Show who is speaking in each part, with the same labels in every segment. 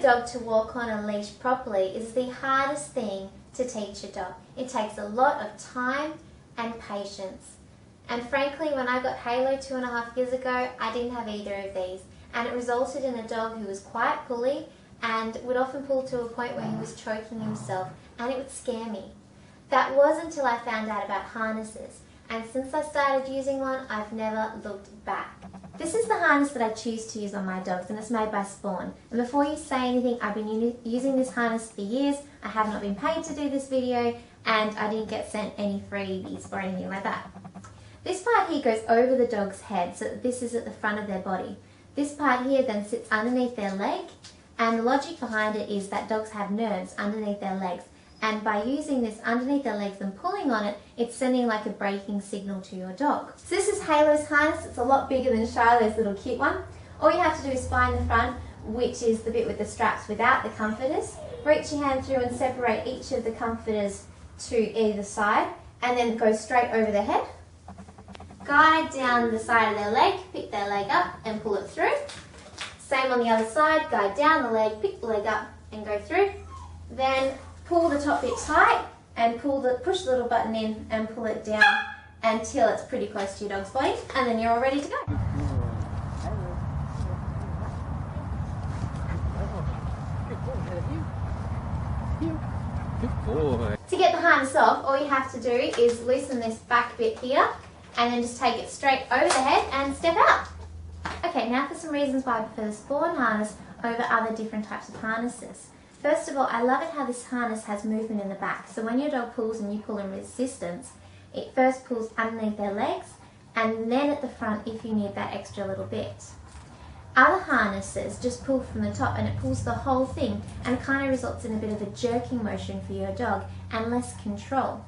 Speaker 1: a dog to walk on a leash properly is the hardest thing to teach a dog. It takes a lot of time and patience. And frankly, when I got Halo 2.5 years ago, I didn't have either of these. And it resulted in a dog who was quite pully and would often pull to a point where he was choking himself, and it would scare me. That was until I found out about harnesses. And since I started using one, I've never looked back. This is the harness that I choose to use on my dogs, and it's made by Sporn. And before you say anything, I've been using this harness for years. I have not been paid to do this video, and I didn't get sent any freebies or anything like that. This part here goes over the dog's head, so that this is at the front of their body. This part here then sits underneath their leg, and the logic behind it is that dogs have nerves underneath their legs. And by using this underneath their legs and pulling on it, it's sending like a braking signal to your dog. So this is Halo's harness. It's a lot bigger than Shiloh's little cute one. All you have to do is find the front, which is the bit with the straps without the comforters. Reach your hand through and separate each of the comforters to either side, and then go straight over the head. Guide down the side of their leg, pick their leg up and pull it through. Same on the other side, guide down the leg, pick the leg up and go through. Then pull the top bit tight and push the little button in and pull it down until it's pretty close to your dog's body, and then you're all ready to go.
Speaker 2: Good boy.
Speaker 1: To get the harness off, all you have to do is loosen this back bit here and then just take it straight over the head and step out. Okay, now for some reasons why I prefer the Sporn harness over other different types of harnesses. First of all, I love it how this harness has movement in the back. So when your dog pulls and you pull in resistance, it first pulls underneath their legs and then at the front if you need that extra little bit. Other harnesses just pull from the top and it pulls the whole thing and kind of results in a bit of a jerking motion for your dog and less control.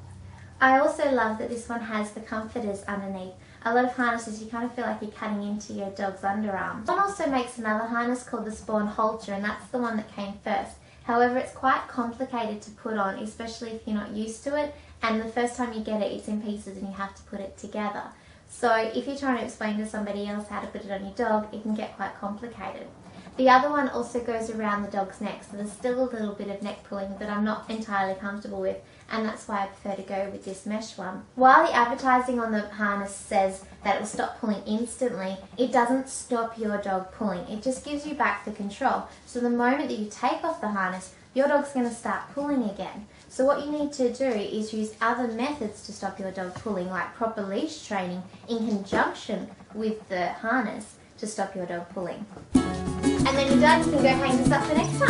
Speaker 1: I also love that this one has the comforters underneath. A lot of harnesses you kind of feel like you're cutting into your dog's underarm. One also makes another harness called the Sporn Halter, and that's the one that came first. However, it's quite complicated to put on, especially if you're not used to it, and the first time you get it, it's in pieces and you have to put it together. So if you're trying to explain to somebody else how to put it on your dog, it can get quite complicated. The other one also goes around the dog's neck, so there's still a little bit of neck pulling that I'm not entirely comfortable with, and that's why I prefer to go with this mesh one. While the advertising on the harness says that it will stop pulling instantly, it doesn't stop your dog pulling. It just gives you back the control. So the moment that you take off the harness, your dog's going to start pulling again. So what you need to do is use other methods to stop your dog pulling, like proper leash training in conjunction with the harness to stop your dog pulling. And then you're done, you can go hang this up for next time.